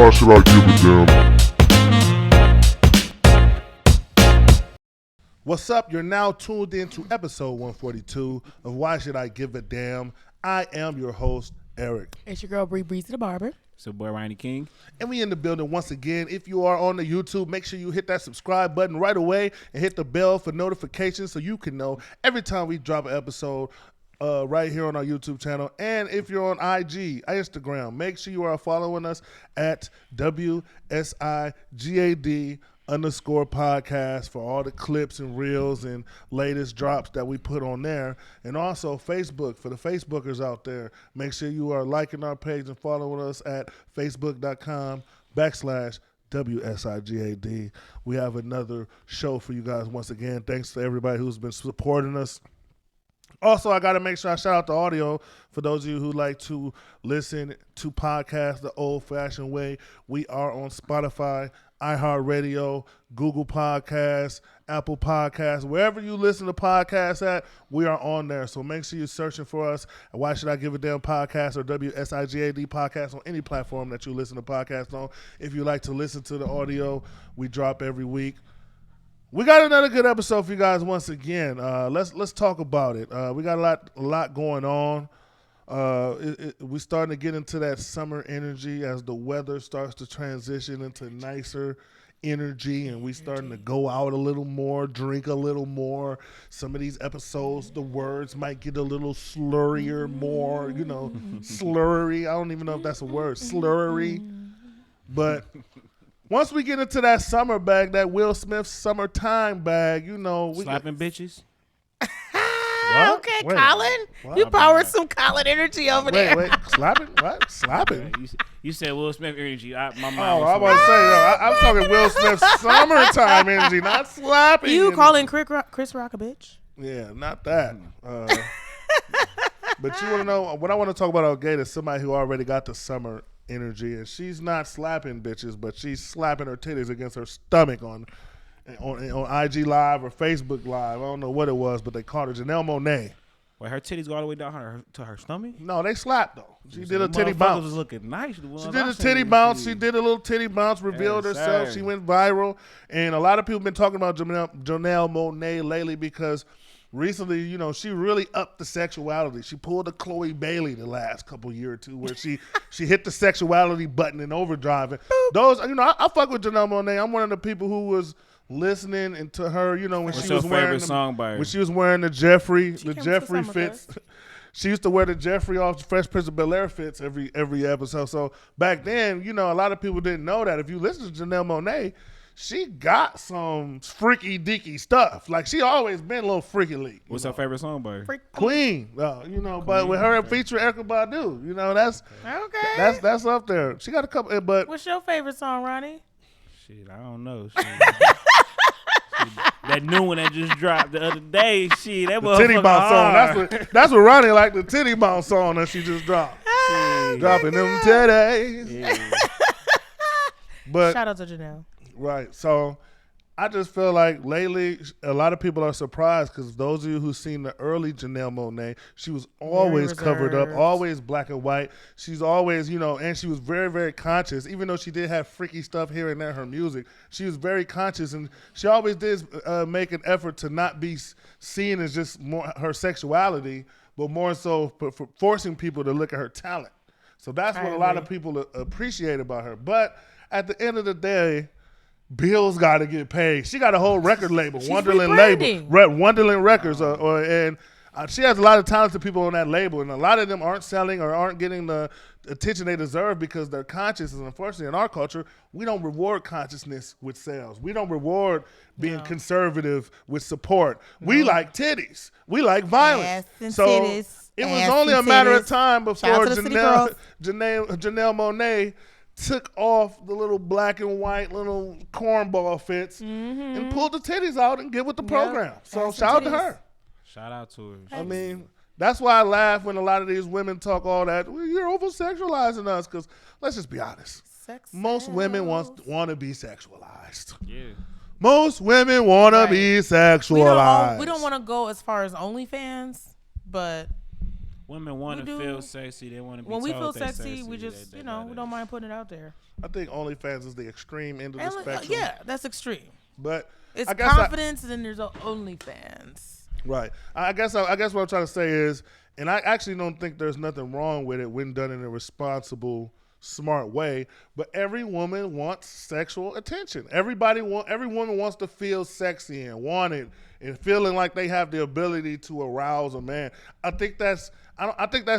Why should I give a damn? What's up? You're now tuned in to episode 142 of Why Should I Give a Damn? I am your host, Eric. It's your girl, Bree Breezy the Barber. It's your boy, Ronnie King. And we in the building once again. If you are on the YouTube, make sure you hit that subscribe button right away and hit the bell for notifications so you can know every time we drop an episode right here on our YouTube channel. And if you're on IG, Instagram, make sure you are following us at WSIGAD_podcast for all the clips and reels and latest drops that we put on there. And also Facebook, for the Facebookers out there, make sure you are liking our page and following us at facebook.com/WSIGAD. We have another show for you guys once again. Thanks to everybody who's been supporting us. Also, I got to make sure I shout out the audio for those of you who like to listen to podcasts the old-fashioned way. We are on Spotify, iHeartRadio, Google Podcasts, Apple Podcasts. Wherever you listen to podcasts at, we are on there. So make sure you're searching for us. And Why Should I Give a Damn Podcast or WSIGAD Podcast on any platform that you listen to podcasts on. If you like to listen to the audio, we drop every week. We got another good episode for you guys once again. Let's talk about it. We got a lot going on. We're starting to get into that summer energy as the weather starts to transition into nicer energy, and we starting to go out a little more, drink a little more. Some of these episodes, the words might get a little slurrier, more, slurry. I don't even know if that's a word, slurry. But once we get into that summer bag, that Will Smith summertime bag, we Slapping bitches. What? Okay, Wait, Colin. what? You power some Colin energy over there. Wait, slapping? What? Slapping? You said Will Smith energy. My mind Oh, I was was about to say, I'm talking Will Smith's summertime energy, not slapping. You energy. calling Chris Rock a bitch? Yeah, not that. But you want to know, what I want to talk about Gate is somebody who already got the summer energy, and she's not slapping bitches, but she's slapping her titties against her stomach on IG Live or Facebook Live. I don't know what it was, but they called her Janelle Monàe. Wait, her titties go all the way down to her stomach? No, they slapped though. She did a titty bounce. Was looking nice. She did a titty bounce. She did a little titty bounce, revealed herself. Sir. She went viral, and a lot of people have been talking about Janelle Monàe lately because recently, she really upped the sexuality. She pulled a Chloe Bailey the last couple year or two, where she hit the sexuality button in overdrive. And those, I fuck with Janelle Monàe. I'm one of the people who was listening and to her, when What's she was your wearing favorite song by her? when she was wearing the Jeffrey Summer fits. Fest. She used to wear the Jeffrey off the Fresh Prince of Bel-Air fits every episode. So back then, a lot of people didn't know that. If you listen to Janelle Monàe, she got some freaky deaky stuff. Like, she always been a little freaky leak. What's her favorite song by her? Queen, but with her featuring Erykah Badu, that's Okay. that's up there. She got a couple, but What's your favorite song, Ronnie? Shit, I don't know. That new one that just dropped the other day, that the titty bounce song. That's what Ronnie like, the titty bounce song that she just dropped. Dropping them titties. Yeah. But Shout out to Janelle. right, so I just feel like lately a lot of people are surprised because those of you who've seen the early Janelle Monàe, she was always covered up, always black and white. She's always, and she was very, very conscious. Even though she did have freaky stuff here and there in her music, she was very conscious, and she always did make an effort to not be seen as just more her sexuality, but more so for forcing people to look at her talent. So that's what a lot of people appreciate about her. But at the end of the day, bills got to get paid. She got a whole record label, Wonderland Records, and she has a lot of talented people on that label, and a lot of them aren't selling or aren't getting the attention they deserve because they're conscious. And unfortunately, in our culture, we don't reward consciousness with sales. We don't reward being conservative with support. We like titties. We like violence. It was only a matter of time before Janelle Monàe took off the little black and white little cornball fits and pulled the titties out and get with the program. So shout out to her. Shout out to her. I mean, that's why I laugh when a lot of these women talk all that. Well, you're over-sexualizing us because let's just be honest. Most women want to be sexualized. Yeah. Most women want to be sexualized. We don't want to go as far as OnlyFans, but Women want to feel sexy. They want to be when we told feel they sexy, we just, we don't mind putting it out there. I think OnlyFans is the extreme end of the spectrum. Yeah, that's extreme. But it's I guess confidence, and then there's OnlyFans. Right. I guess what I'm trying to say is, and I actually don't think there's nothing wrong with it when done in a responsible, smart way. But every woman wants sexual attention. Every woman wants to feel sexy and wanted and feeling like they have the ability to arouse a man. I think that's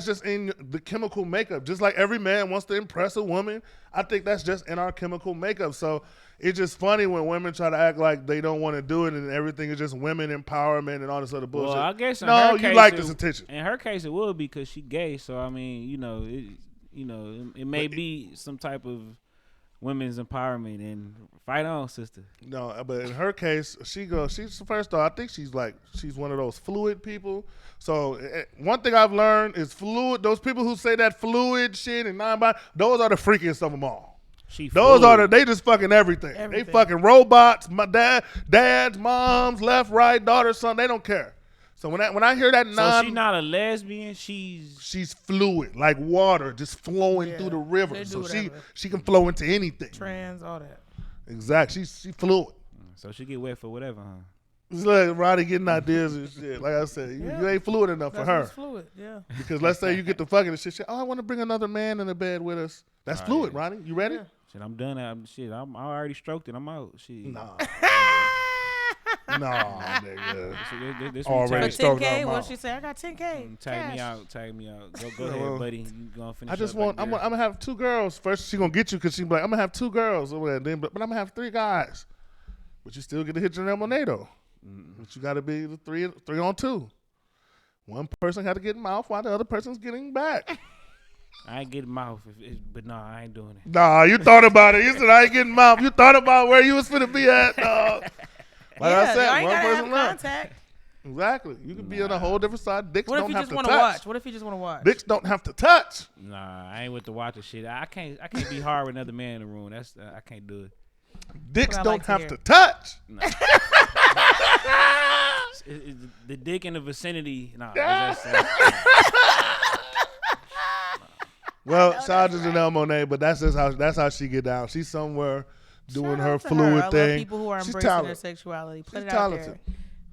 just in the chemical makeup. Just like every man wants to impress a woman, I think that's just in our chemical makeup. So it's just funny when women try to act like they don't want to do it and everything is just women empowerment and all this other bullshit. Well, I guess you like this attention. In her case, it would be because she gay. So I mean, it may be some type of women's empowerment, and fight on, sister. No, but in her case, she's first off, I think she's one of those fluid people. So one thing I've learned is fluid. Those people who say that fluid shit and non-binary, those are the freakiest of them all. They just fucking everything. They fucking robots. My dads, moms, left, right, daughter, son. They don't care. So when I hear that so she's not a lesbian. She's fluid, like water, just flowing through the river. So she can flow into anything. Trans, all that. Exactly. She fluid. So she get wet for whatever, huh? It's like Roddy getting ideas and shit. Like I said, you ain't fluid enough for her. Fluid, yeah. Because let's say you get to fucking and shit. I want to bring another man in the bed with us. That's fluid, yeah. Roddy. You ready? Yeah. Shit, I'm done. I already stroked it. I'm out. Shit. Nah. Nah, nigga. This already stroked. 10K. What she say? I got 10K. Tag me out. Go ahead, buddy. You gonna finish? I'm gonna have 2 girls. First, she gonna get you because she be like, I'm gonna have 2 girls. But I'm gonna have 3 guys. But you still get to hit Janelle Monàe though. But you got to be the 3 on 2. One person had to get mouth while the other person's getting back. I ain't getting mouth, but no, I ain't doing it. Nah, you thought about it. You said I ain't getting mouth. You thought about where you was finna be at. Like I said, one person left. Exactly. You could be on a whole different side. Dicks don't have to touch. What if you just want to watch? Dicks don't have to touch. Nah, I ain't with the watching shit. I can't be hard with another man in the room. I can't do it. Dicks don't have to touch. Nah. The dick in the vicinity. Nah. Well, shout out to Janelle Monàe, but that's how she get down. She's somewhere doing her fluid thing. I love people who are embracing their sexuality. Put it out there.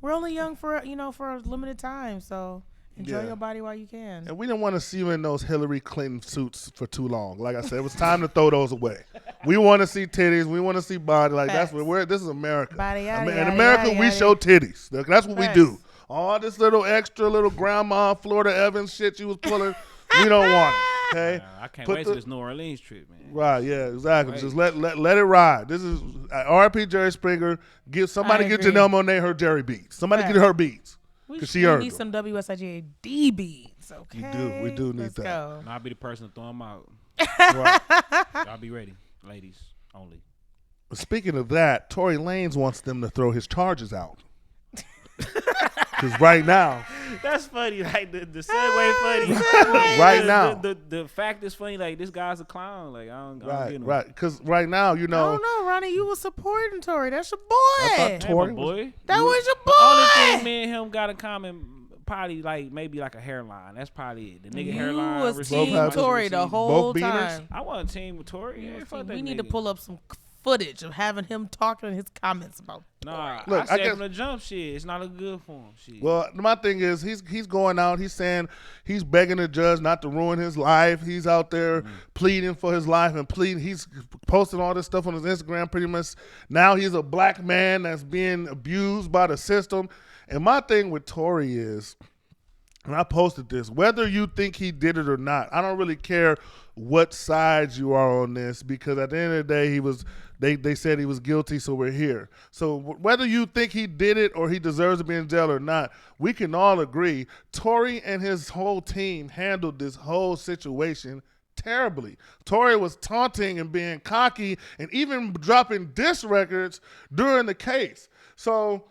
We're only young for a limited time, so enjoy your body while you can. And we didn't want to see you in those Hillary Clinton suits for too long. Like I said, it was time to throw those away. We want to see titties. We want to see body. Like Facts. This is America. Body, in America, we show titties. That's what we do. All this little extra little grandma Florida Evans shit you was pulling, we don't want it. Okay, I can't wait till this New Orleans trip, man. Right, yeah, exactly. Just let it ride. This is R.I.P. Jerry Springer. Give Janelle Monàe her Jerry beats. Somebody get her beats. We need some WSIJD beats. Okay, we do need Let's that. Go. And I'll be the person to throw them out. Right. I'll be ready, ladies only. Speaking of that, Tory Lanez wants them to throw his charges out. Because right now, that's funny. Like the segue funny. Right now, the fact is funny. Like this guy's a clown. Like I don't get him. Right. Because right now, I don't know, Ronnie. You was supporting Tory. That's your boy. I thought Tory boy. That was your boy. The only thing me and him got in common, probably maybe like a hairline. That's probably it. The nigga hairline. You was team Tory the whole time. I wasn't team with Tory. We need to pull up some footage of having him talking in his comments about. Nah, look, I said from the jump, shit. It's not a good for him. Shit. Well, my thing is, he's going out. He's saying he's begging the judge not to ruin his life. He's out there pleading for his life and pleading. He's posting all this stuff on his Instagram. Pretty much now he's a black man that's being abused by the system. And my thing with Tory is, and I posted this, whether you think he did it or not, I don't really care what side you are on this, because at the end of the day, they said he was guilty, so we're here. So whether you think he did it or he deserves to be in jail or not, we can all agree Tory and his whole team handled this whole situation terribly. Tory was taunting and being cocky and even dropping diss records during the case. So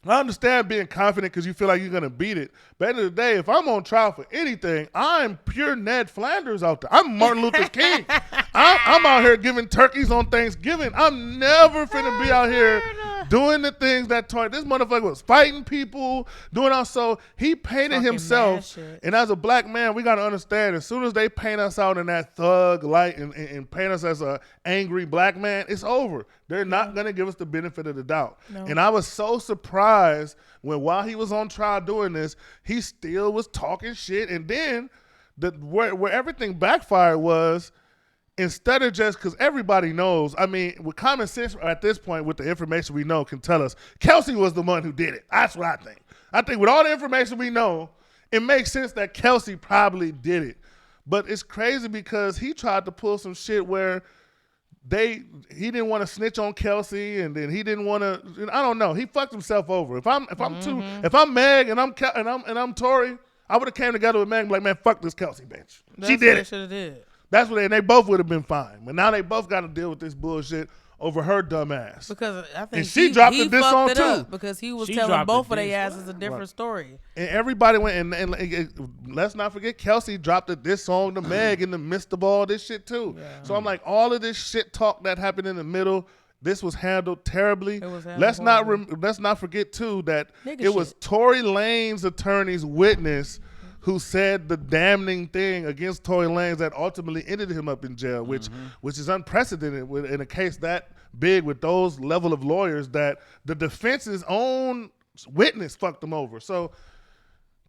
I understand being confident because you feel like you're going to beat it. But at the end of the day, if I'm on trial for anything, I'm pure Ned Flanders out there. I'm Martin Luther King. I'm out here giving turkeys on Thanksgiving. I'm never finna be out here doing the things that this motherfucker was fighting people, doing all. So he painted himself. And as a black man, we got to understand, as soon as they paint us out in that thug light and paint us as a angry black man, it's over. They're not going to give us the benefit of the doubt. No. And I was so surprised while he was on trial doing this, he still was talking shit. And then where everything backfired was, instead of just, because everybody knows, I mean, with common sense at this point, with the information we know, can tell us Kelsey was the one who did it. That's what I think. I think with all the information we know, it makes sense that Kelsey probably did it. But it's crazy because he tried to pull some shit where he didn't want to snitch on Kelsey, and then he didn't want to. I don't know. He fucked himself over. If I'm Meg and I'm Tory, I would have came together with Meg and be like, man, fuck this Kelsey bitch. She did it. Should have did. That's what they both would have been fine. But now they both got to deal with this bullshit over her dumb ass. Because I think she dropped the diss on too. Because he was telling both of their asses a different story. And everybody went and let's not forget Kelsey dropped the diss song to Meg in the midst of all this shit too. Yeah. So I'm like, all of this shit talk that happened in the middle, this was handled terribly. Let's not forget too that it was Tory Lanez attorney's witness who said the damning thing against Tory Lanez that ultimately ended him up in jail, which is unprecedented in a case that big with those level of lawyers, that the defense's own witness fucked them over. So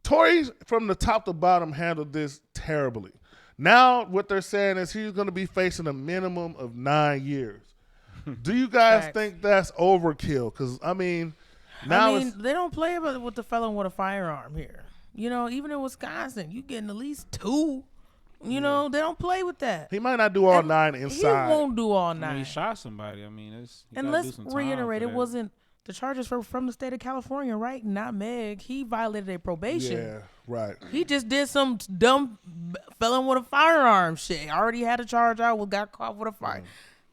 Tory, from the top to bottom, handled this terribly. Now what they're saying is he's going to be facing a minimum of 9 years. Do you guys think that's overkill? Because, I mean, they don't play with the felon with a firearm here. You know, even in Wisconsin, you getting at least 2. You know, they don't play with that. He might not do all 9 inside. He won't do all 9. I mean, he shot somebody. I mean, and let's reiterate, it wasn't the charges from the state of California, right? Not Meg. He violated a probation. Yeah, right. He just did some dumb felon with a firearm shit. Already had a charge out, got caught with a fire.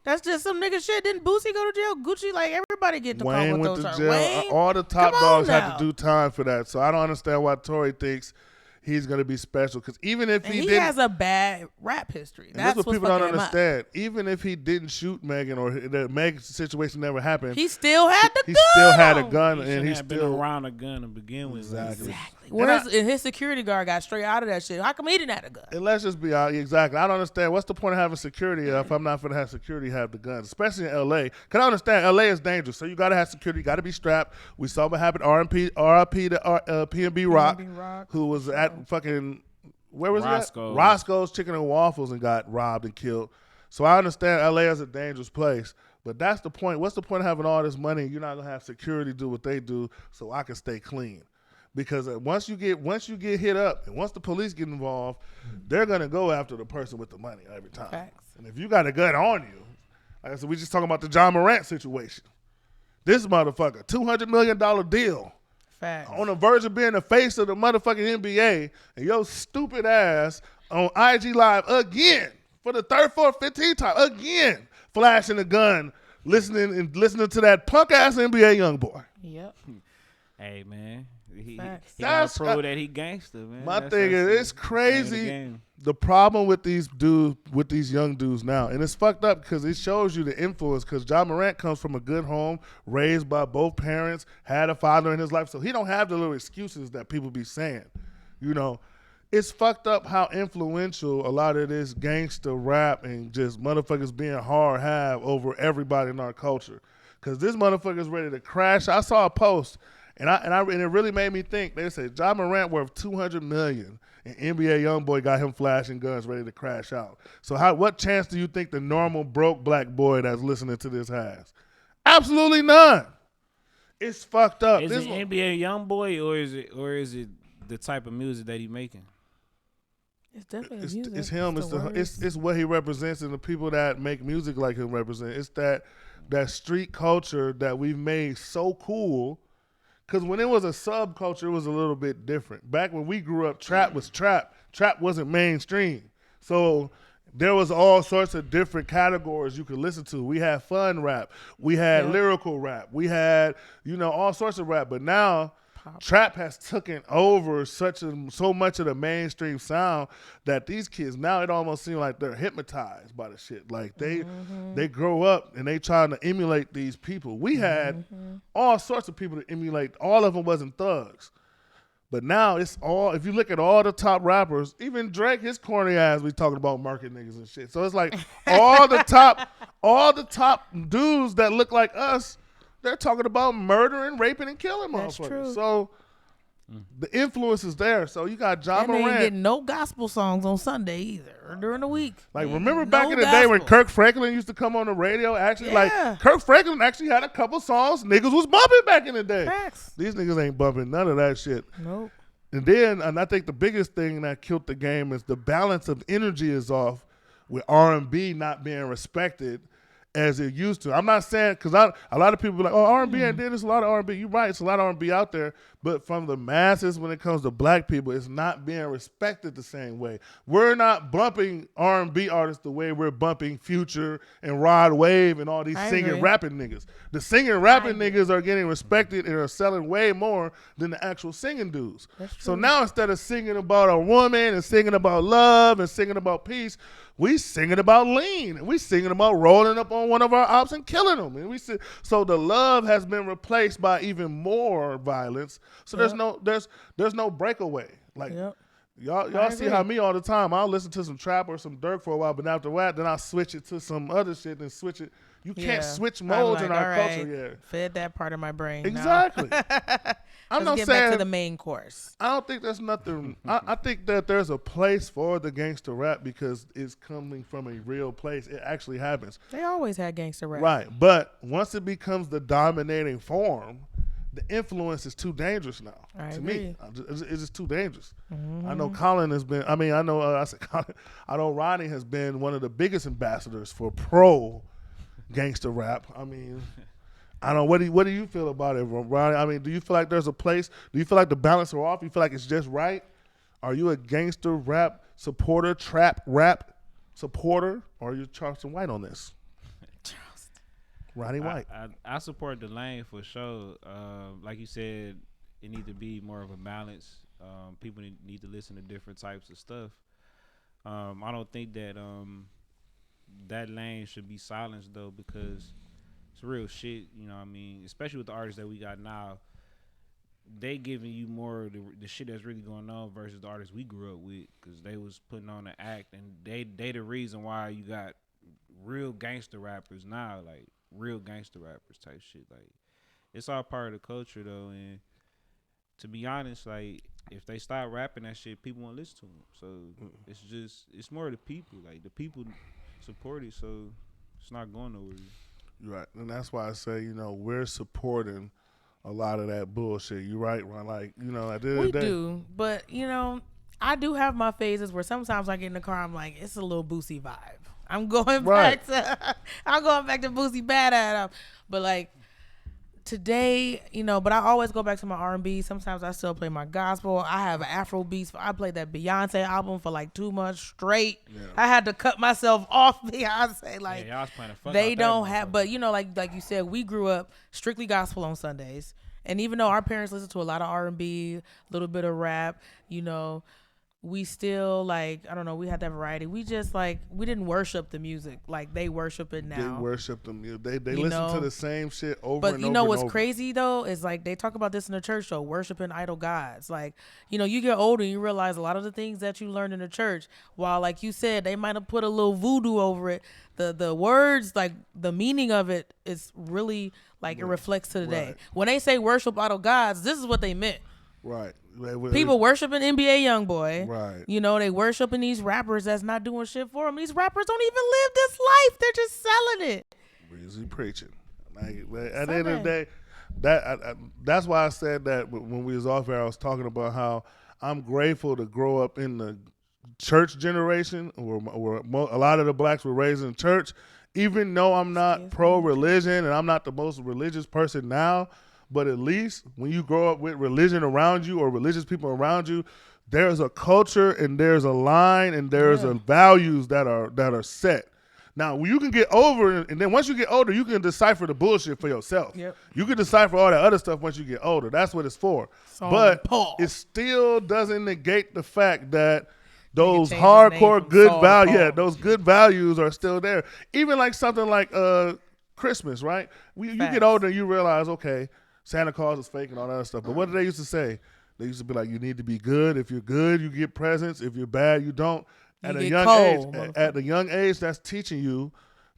That's just some nigga shit. Didn't Boosie go to jail? Gucci, like, everybody get to call with those charges. Wayne, all the top dogs had to do time for that. So I don't understand why Tory thinks he's going to be special. Because even if he has a bad rap history. That's what people don't understand. Even if he didn't shoot Megan or the Meg situation never happened, he still had the gun. He still had a gun, and he's still been around a gun to begin with. Exactly. Whereas his security guard got straight out of that shit. How come he didn't have a gun? And let's just be out. Exactly. I don't understand. What's the point of having security if I'm not going to have security have the guns, especially in L.A.? Because I understand L.A. is dangerous, so you got to have security. You got to be strapped. We saw what happened. R.I.P. to P&B Rock, who was at fucking, where was Roscoe's. He at? Roscoe's Chicken and Waffles and got robbed and killed. So I understand L.A. is a dangerous place. But that's the point. What's the point of having all this money and you're not going to have security do what they do so I can stay clean? Because once you get hit up and once the police get involved, they're gonna go after the person with the money every time. Facts. And if you got a gun on you, like I said, we just talking about the John Morant situation. This motherfucker, $200 million deal. Facts. On the verge of being the face of the motherfucking NBA, and your stupid ass on IG Live again for the 3rd, 4th, 15th time again, flashing a gun, listening to that punk ass NBA young boy. Yep. Hey man. He gotta prove that he gangster, man. My thing is, it's crazy. The problem with these young dudes now, and it's fucked up because it shows you the influence. Because John Morant comes from a good home, raised by both parents, had a father in his life, so he don't have the little excuses that people be saying. You know, it's fucked up how influential a lot of this gangster rap and just motherfuckers being hard have over everybody in our culture. Because this motherfucker's ready to crash. I saw a post. And it really made me think. They said John Morant worth $200 million, and NBA YoungBoy got him flashing guns ready to crash out. So what chance do you think the normal broke black boy that's listening to this has? Absolutely none. It's fucked up. Is it NBA YoungBoy or is it the type of music that he's making? It's definitely music. It's him. It's what he represents, and the people that make music like him represent. It's that street culture that we've made so cool. Because when it was a subculture, it was a little bit different. Back when we grew up, trap was trap. Trap wasn't mainstream. So there was all sorts of different categories you could listen to. We had fun rap. We had lyrical rap. We had, all sorts of rap. But now Trap has taken over so much of the mainstream sound that these kids now, it almost seems like they're hypnotized by the shit. Like they grow up and they trying to emulate these people. We had all sorts of people to emulate. All of them wasn't thugs. But now it's all, if you look at all the top rappers, even Drake, his corny ass, we talking about market niggas and shit. So it's like all the top dudes that look like us, they're talking about murdering, raping, and killing motherfuckers. True. So the influence is there. So you got John Morant. And they ain't getting no gospel songs on Sunday either, or during the week. Like, remember back in the day when Kirk Franklin used to come on the radio? Actually, like, Kirk Franklin actually had a couple songs niggas was bumping back in the day. Facts. These niggas ain't bumping none of that shit. Nope. And I think the biggest thing that killed the game is the balance of energy is off with R&B not being respected as it used to. I'm not saying, because a lot of people be like, oh, R&B ain't there. There's a lot of R&B. You're right. It's a lot of R&B out there. But from the masses, when it comes to black people, it's not being respected the same way. We're not bumping R&B artists the way we're bumping Future and Rod Wave and all these singing, rapping niggas. The singing, rapping niggas are getting respected and are selling way more than the actual singing dudes. So now instead of singing about a woman and singing about love and singing about peace, we singing about lean. And we singing about rolling up on one of our ops and killing them. And so the love has been replaced by even more violence. So there's no breakaway. Like y'all see how me all the time. I'll listen to some trap or some Dirk for a while, but after that, then I'll switch it to some other shit and switch it. You can't switch modes in our culture. Yeah, fed that part of my brain. Exactly. I'm not saying back to the main course. I don't think there's nothing. I think that there's a place for the gangster rap because it's coming from a real place. It actually happens. They always had gangster rap, right? But once it becomes the dominating form, the influence is too dangerous now. To me, it's just too dangerous. I know Colin has been. I mean, I know I said Colin. I know Ronnie has been one of the biggest ambassadors for pro gangster rap. I mean, I don't know. What do you feel about it, Ronnie? I mean, do you feel like there's a place? Do you feel like the balance are off? You feel like it's just right? Are you a gangster rap supporter, trap rap supporter, or are you Charleston White on this? Ronnie White. I support the lane for sure. Like you said, it needs to be more of a balance. People need to listen to different types of stuff. I don't think that that lane should be silenced though, because it's real shit. You know what I mean? Especially with the artists that we got now, they giving you more of the shit that's really going on versus the artists we grew up with, because they was putting on an act, and they the reason why you got real gangster rappers now, like real gangster rappers type shit. Like, it's all part of the culture though, and to be honest, like, if they start rapping that shit, people won't listen to them. So it's more the people. Like, the people support it, so it's not going nowhere. Right, and that's why I say, we're supporting a lot of that bullshit. You right, Ron? Like, at the end of the day. We do, but, I do have my phases where sometimes I get in the car, I'm like, it's a little Boosie vibe. I'm going back to Boosie Badass. But, like, today, but I always go back to my R&B. Sometimes I still play my gospel. I have Afro beats. I played that Beyonce album for like 2 months straight. Yeah. I had to cut myself off Beyonce. Like, y'all was playing the fuck they out don't that have, but like you said, we grew up strictly gospel on Sundays. And even though our parents listened to a lot of R&B, a little bit of rap, we still, like, I don't know, we had that variety. We just, like, we didn't worship the music like they worship it now. They worship the music. They listen to the same shit over and over. But you know what's crazy, though, is, like, they talk about this in the church, though, worshiping idol gods. Like, you get older and you realize a lot of the things that you learned in the church, while, like you said, they might have put a little voodoo over it, the words, like, the meaning of it is really, like, it reflects to the day. When they say worship idol gods, this is what they meant. Right. People worshiping NBA YoungBoy. Right. They worshiping these rappers that's not doing shit for them. These rappers don't even live this life. They're just selling it. Busy preaching. Like, at the end of the day, that's why I said that when we was off air, I was talking about how I'm grateful to grow up in the church generation where a lot of the blacks were raised in church. Even though I'm not pro-religion and I'm not the most religious person now, but at least when you grow up with religion around you or religious people around you, there's a culture and there's a line and there's a values that are set. Now, you can get over, and then once you get older, you can decipher the bullshit for yourself. Yep. You can decipher all that other stuff once you get older. That's what it's for. But it still doesn't negate the fact that those hardcore good values, those good values are still there. Even like something like Christmas, right? You get older and you realize, okay, Santa Claus is fake and all that other stuff. But what did they used to say? They used to be like, you need to be good. If you're good, you get presents. If you're bad, you don't. At a young age, that's teaching you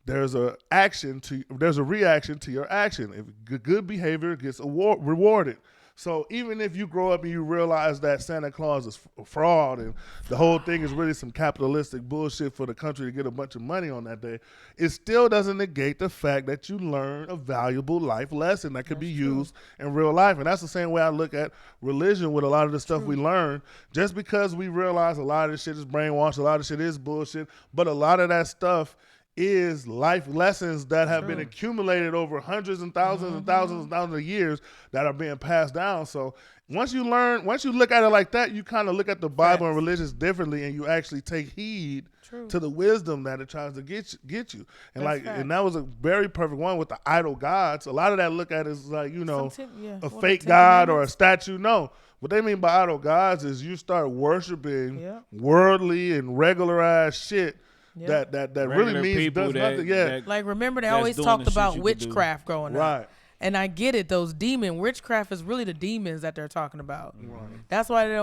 there's a reaction to your action. If good behavior gets rewarded. So even if you grow up and you realize that Santa Claus is a fraud and the whole thing is really some capitalistic bullshit for the country to get a bunch of money on that day, it still doesn't negate the fact that you learn a valuable life lesson that could be used in real life. And that's the same way I look at religion with a lot of the stuff we learn. Just because we realize a lot of this shit is brainwashed, a lot of shit is bullshit, but a lot of that stuff is life lessons that have been accumulated over hundreds and thousands and thousands and thousands of years that are being passed down. So once you look at it like that, you kind of look at the Bible and religions differently, and you actually take heed to the wisdom that it tries to get you. And and that was a very perfect one with the idol gods. A lot of that look at is like, a fake god or a statue. No. What they mean by idol gods is you start worshiping worldly and regularized shit. That really means does nothing. Like, remember they always talked about witchcraft growing up. And I get it. Those witchcraft is really the demons that they're talking about. Right. That's why they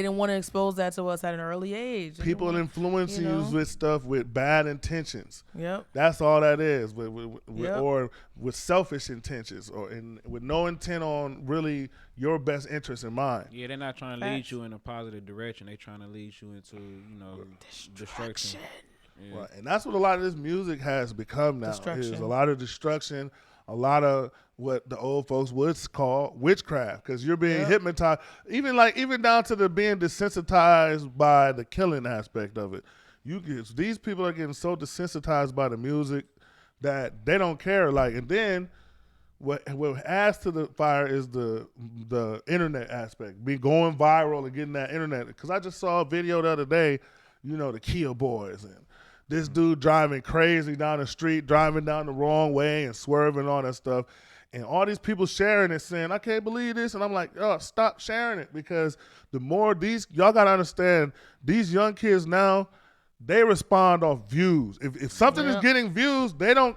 didn't want to expose that to us at an early age. People influencing you with stuff with bad intentions. Yep. That's all that is. Or with selfish intentions, with no intent on really your best interest in mind. Yeah, they're not trying to lead you in a positive direction. They're trying to lead you into, destruction. Yeah. Right. And that's what a lot of this music has become now. Is a lot of destruction, a lot of what the old folks would call witchcraft, because you're being hypnotized, even down to the being desensitized by the killing aspect of it. These people are getting so desensitized by the music that they don't care. And then what adds to the fire is the internet aspect, be going viral and getting that internet. Because I just saw a video the other day, the Kia Boys and this dude driving crazy down the street, driving down the wrong way and swerving and all that stuff. And all these people sharing it saying, I can't believe this. And I'm like, stop sharing it, because the more y'all got to understand, these young kids now, they respond off views. If something is getting views,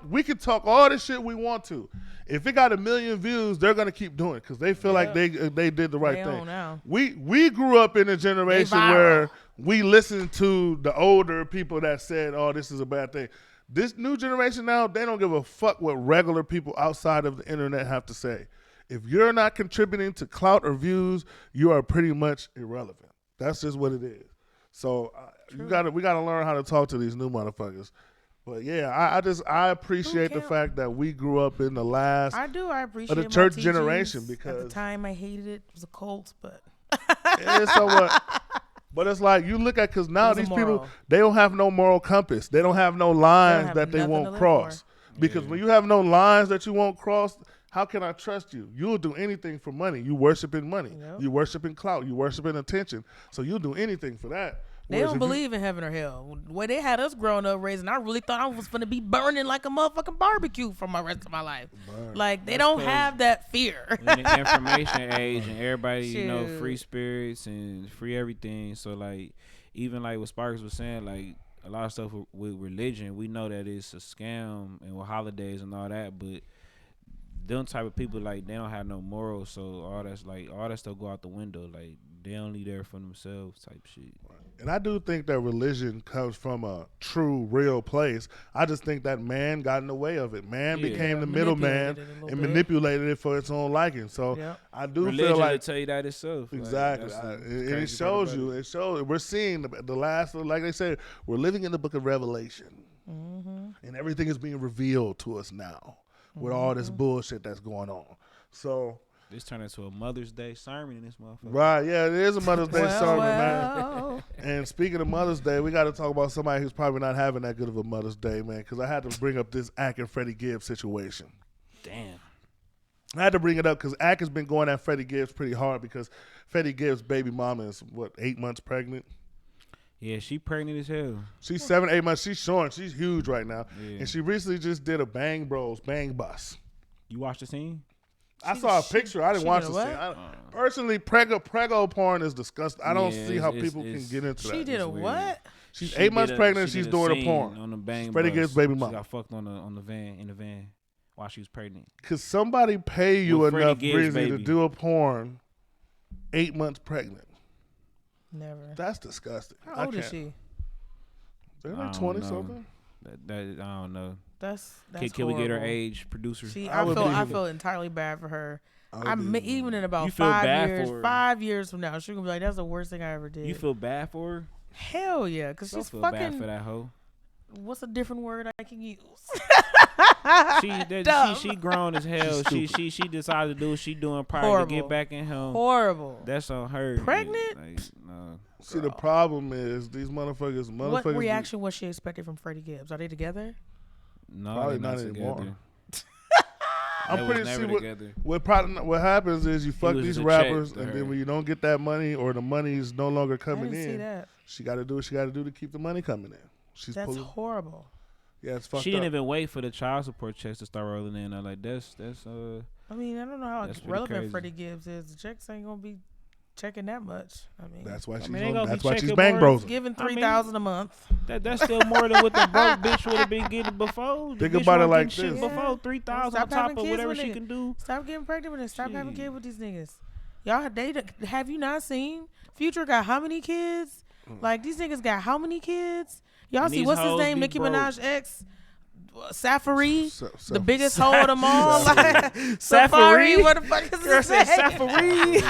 we can talk all this shit we want to. If it got 1 million views, they're going to keep doing it because they feel like they did the right thing. We grew up in a generation where we listened to the older people that said, oh, this is a bad thing. This new generation now, they don't give a fuck what regular people outside of the internet have to say. If you're not contributing to clout or views, you are pretty much irrelevant. That's just what it is. So we got to learn how to talk to these new motherfuckers. But yeah, I appreciate the fact that we grew up in the last I appreciate of the church generation, because at the time I hated it. It was a cult, but but it's like you look at, because now these people, they don't have no moral compass. They don't have no lines that they won't cross. Because when you have no lines that you won't cross, how can I trust you? You'll do anything for money. You worshiping money. Yep. You worshiping clout. You worshiping attention. So you'll do anything for that. They don't believe in heaven or hell. The way they had us growing up raising, I really thought I was going to be burning like a motherfucking barbecue for my rest of my life. Like, they don't have that fear. In the information age, and everybody, free spirits and free everything. So, like, even like what Sparks was saying, like, a lot of stuff with religion, we know that it's a scam, and with holidays and all that, but them type of people, like, they don't have no morals, so all that stuff go out the window. Like, they only there for themselves type shit. And I do think that religion comes from a true, real place. I just think that man got in the way of it. Man became the middleman and manipulated it for its own liking. So I do feel like, will tell you that itself. Exactly. It shows you. It shows. We're seeing the last, like they said, we're living in the book of Revelation. Mm-hmm. And everything is being revealed to us now with all this bullshit that's going on. So this turned into a Mother's Day sermon in this motherfucker. Right, yeah, it is a Mother's Day sermon, man. And speaking of Mother's Day, we got to talk about somebody who's probably not having that good of a Mother's Day, man, because I had to bring up this Ack and Freddie Gibbs situation. Damn. I had to bring it up because Ack has been going at Freddie Gibbs pretty hard, because Freddie Gibbs' baby mama is, 8 months pregnant? Yeah, she pregnant as hell. She's 7, 8 months. She's showing. She's huge right now. Yeah. And she recently just did a Bang Bros Bang Bus. You watched the scene? I saw a picture. I didn't watch the scene. Personally, prego porn is disgusting. I don't see how people can get into that. She did a what? She's 8 months pregnant. She's doing a porn on the Bang Freddie Bus. Gibbs' baby She mama. got fucked in the van while she was pregnant. Could somebody pay you With Freddie enough, Gibbs' Breezy, to baby. do a porn 8 months pregnant? Never. That's disgusting. How old is she? They're I like don't 20 know. something. That I don't know. That's Can we get her horrible. age, producer? See, I I feel entirely bad for her. Even in about You feel 5 bad years, for her? 5 years from now, she's gonna be like, "That's the worst thing I ever did." You feel bad for her? Hell yeah, because Don't she's feel fucking. bad for that hoe. What's a different word I can use? She grown as hell. She decided to do what she doing prior Horrible. to get back in home. Horrible. That's on her. Pregnant? Like, no. See, the problem is these motherfuckers. What reaction was she expecting from Freddie Gibbs? Are they together? No, Probably they're not not anymore. together. I'm They pretty was sure never what, together. what happens is you fuck was these just a rappers, check to and her. then when you don't get that money or the money is no longer I coming didn't see in, that. she got to do what she got to do to keep the money coming in. She's That's pulling. horrible. Yeah, it's fucked She up. didn't even wait for the child support checks to start rolling in. I'm like, that's I mean, I don't know how That's pretty relevant crazy. Freddie Gibbs is. The checks ain't gonna be checking that much. I mean, That's why she's mean, they gonna that's be why she's checking Bang more. Bros. giving I mean- $3,000 a month. that's still more than what the broke bitch would have been getting before. The Think bitch about it wasn't like getting shit this. Before Yeah. 3,000 Stop on top having of kids whatever with she niggas. can do. Stop getting pregnant with it. Stop having Shit. kids with these niggas. Y'all, have you not seen? Future got how many kids? Like, these niggas got how many kids? Y'all And see, these what's his hoes name? be Nicki broke. Minaj ex? Safari? So- The biggest hoe of them all? Like, Safari? Safari? What the fuck is Girl his said name? Safari.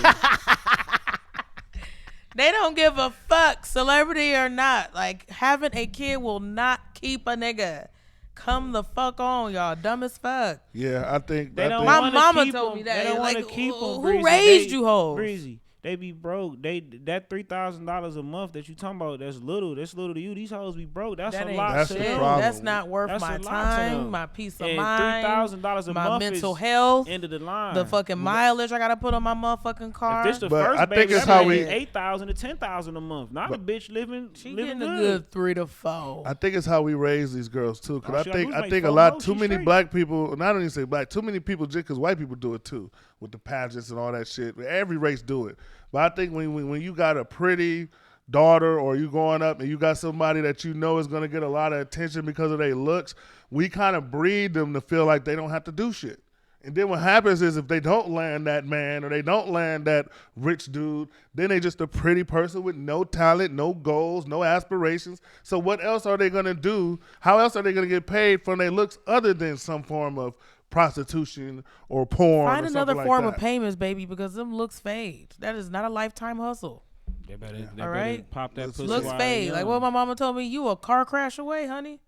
They don't give a fuck, celebrity or not. Like, having a kid will not keep a nigga. Come the fuck on, y'all. Dumb as fuck. Yeah, I think. They I don't think My wanna mama keep told 'em. me that. They don't Like, want to keep them. who raised you hoes? Breezy. They be broke. That $3,000 a month that you talking about, that's little. That's little to you. These hoes be broke. That's That a ain't lot That's to the shit. them. problem. That's not worth That's my a lot to time, them. my peace of And mind, $3,000 a my month mental is health, end of the line. the fucking mileage I gotta put on my motherfucking car. If this the But first I think baby, it's that how be we- 8,000 to 10,000 a month. Not a bitch living She living getting a good 3 to 4. I think it's how we raise these girls too. Cause All I she gotta do think is I make think a four lot hoes, too she many straight. black people. Not only say black, too many people just because white people do it too with the pageants and all that shit. Every race do it. But I think when you got a pretty daughter or you growing up and you got somebody that you know is gonna get a lot of attention because of their looks, we kind of breed them to feel like they don't have to do shit. And then what happens is if they don't land that man or they don't land that rich dude, then they just a pretty person with no talent, no goals, no aspirations. So what else are they going to do? How else are they going to get paid from their looks other than some form of prostitution or porn Find or another something form like of that? payments, baby, because them looks fade. That is not a lifetime hustle. They better All right. pop that pussy. Looks while fade. they Like young. what my mama told me, you a car crash away, honey.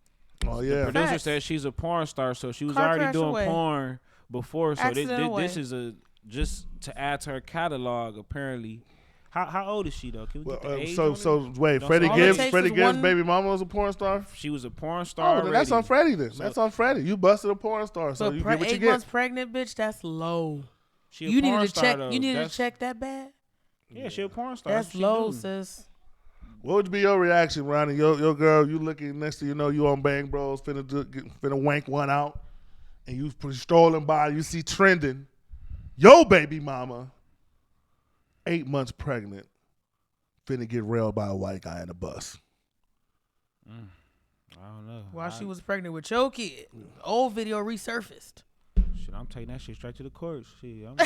Oh, yeah. Producer Facts. said she's a porn star, so she was Car already crash doing away. porn before. So Accident away. this is a just to add to her catalog. Apparently, how old is she though? Can we Well, get the age so on it? so wait, Don't Freddie say- All it Gibbs, takes Freddie is Gibbs' one- baby mama was a porn star. She was a porn star. Oh, then that's on already. Freddie then. So- That's on Freddie. You busted a porn star, so But you get what you 8 get. months pregnant, bitch, that's low. She a You porn needed to star, check. though. You needed to That's- check that bad. Yeah, she a porn star. That's what she low, do. sis. What would be your reaction, Ronnie? Your girl, you looking next to you on Bang Bros, finna wank one out, and you strolling by, you see trending, yo baby mama, 8 months pregnant, finna get railed by a white guy in a bus. I don't know. While she was pregnant with your kid, old video resurfaced. Shit, I'm taking that shit straight to the courts. Shit, I'm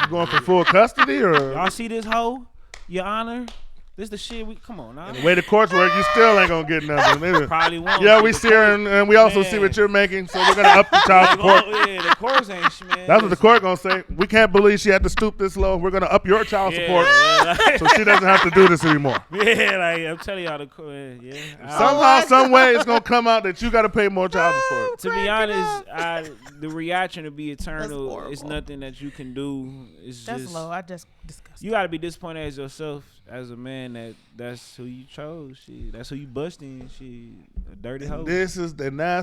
You going for full custody or? y'all see this hoe, Your Honor? This the shit we come on now. The way the courts work, you still ain't gonna get nothing. Nigga. Probably won't. Yeah, Shit, we the see her and we also see Man. what you're making, so we're gonna up the child support. Oh, yeah, the courts ain't shit, man. That's what the court gonna say. We can't believe she had to stoop this low. We're gonna up your child support so she doesn't have to do this anymore. Yeah, like I'm telling y'all, the court. Yeah. Somehow, some way, it's gonna come out that you got to pay more child support. To be honest, the reaction to be eternal is horrible. nothing that you can do. It's That's just low. I just Disgusting. You gotta be disappointed as yourself as a man that's who you chose. That's who you busting. A dirty hoe. That's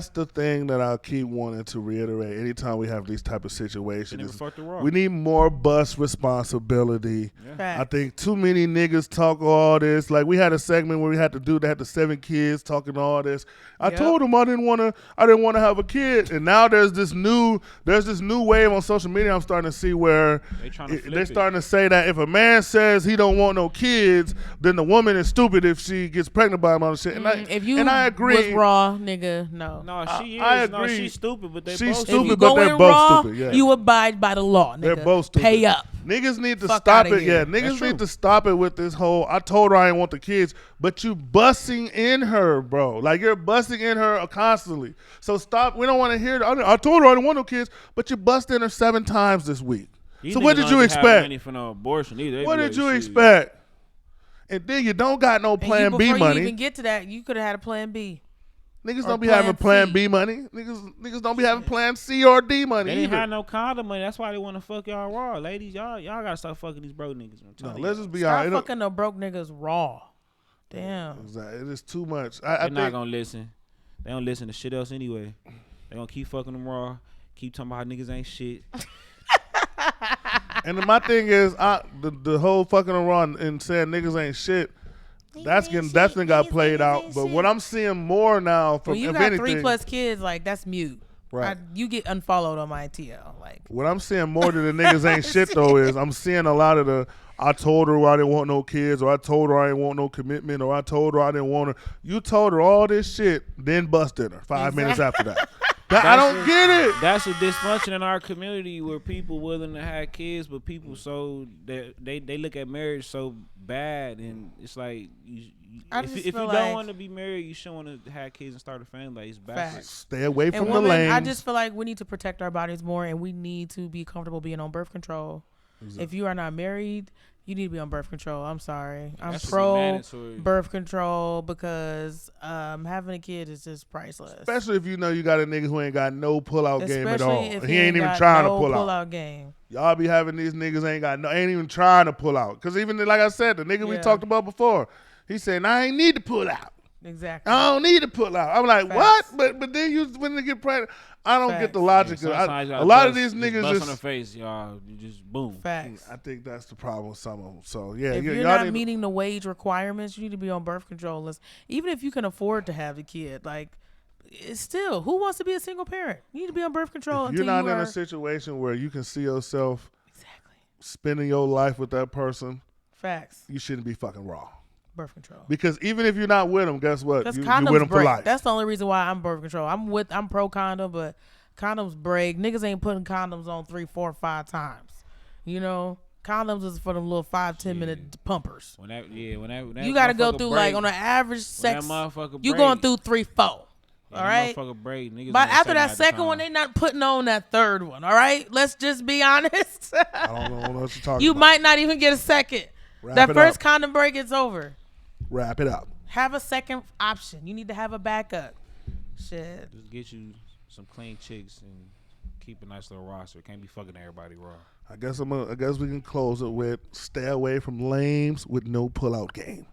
the thing that I keep wanting to reiterate. Anytime we have these type of situations, we need more bus responsibility. Yeah. I think too many niggas talk all this. Like we had a segment where we had the 7 kids talking all this. I told them I didn't want to have a kid, and now there's this new wave on social media. I'm starting to see where they're starting to say that if a man says he don't want no kids, then the woman is stupid if she gets pregnant by him on shit. And I agree. Was raw, nigga, no. No, she is. I agree. No, she's stupid, but she's both stupid, but they're both raw, stupid. Yeah. You abide by the law, nigga. They're both stupid. Pay up. Niggas need to Fuck stop outta it. here. Yeah, niggas need to stop it with this whole. I told her I didn't want the kids, but you busting in her, bro. Like you're busting in her constantly. So stop. We don't want to hear. I told her I didn't want no kids, but you busted in her 7 times this week. So what did you expect? For no abortion either. What did you expect? And then you don't got no plan B money. Before you even get to that, you could have had a plan B. Niggas don't be having plan B money. Niggas don't be having plan C or D money. They didn't have no condom money. That's why they want to fuck y'all raw, ladies. Y'all gotta stop fucking these broke niggas. No, let's just be Stop honest. fucking the broke niggas raw. Damn. Exactly. It is too much. They're not gonna listen. They don't listen to shit else anyway. They gonna keep fucking them raw. Keep talking about how niggas ain't shit. And my thing is, the whole fucking around and saying niggas ain't shit. That's been got played out. But what I'm seeing more now from when you got 3+ kids, like that's mute. Right. You get unfollowed on my TL. Like what I'm seeing more than the niggas ain't shit though is I'm seeing a lot of the I told her I didn't want no kids, or I told her I didn't want no commitment, or I told her I didn't want her. You told her all this shit, then busted her 5 minutes after that. I don't get it. That's a dysfunction in our community where people willing to have kids, but people so that they look at marriage so bad, and it's like if you don't want to be married, you shouldn't want to have kids and start a family. Like, it's backwards. Stay away from the lanes. I just feel like we need to protect our bodies more, and we need to be comfortable being on birth control. Exactly. If you are not married, you need to be on birth control. I'm sorry. I'm pro birth control because having a kid is just priceless. Especially if you know you got a nigga who ain't got no pull-out game at all. He ain't even trying to pull out game. Y'all be having these niggas ain't even trying to pull out. Because even like I said, the nigga we talked about before, he said, I ain't need to pull out. Exactly. I don't need to pull out. I'm like, Facts. What? But then when they get pregnant, I don't get the logic. A lot of these niggas just on the face, y'all. You just boom. Facts. I think that's the problem with some of them. So yeah, if you're not meeting the wage requirements, you need to be on birth control list. Even if you can afford to have a kid, like it's still, who wants to be a single parent? You need to be on birth control. If you're not in a situation where you can see yourself spending your life with that person. Facts. You shouldn't be fucking raw. Birth control. Because even if you're not with them, guess what? Because you're with them for life. That's the only reason why I'm birth control. I'm pro condom, but condoms break. Niggas ain't putting condoms on 3, 4, 5 times. You know, condoms is for them little 5-10 minute pumpers. When that you got to go through break, like on an average sex. You break, going through 3, 4. All right. Break, but after that second one, they not putting on that third one. All right. Let's just be honest. I don't know what you're talking about. You might not even get a second. That first condom break, it's over. Wrap it up. Have a second option. You need to have a backup. Shit. Just get you some clean chicks and keep a nice little roster. Can't be fucking everybody raw. I guess we can close it with stay away from lames with no pull-out game.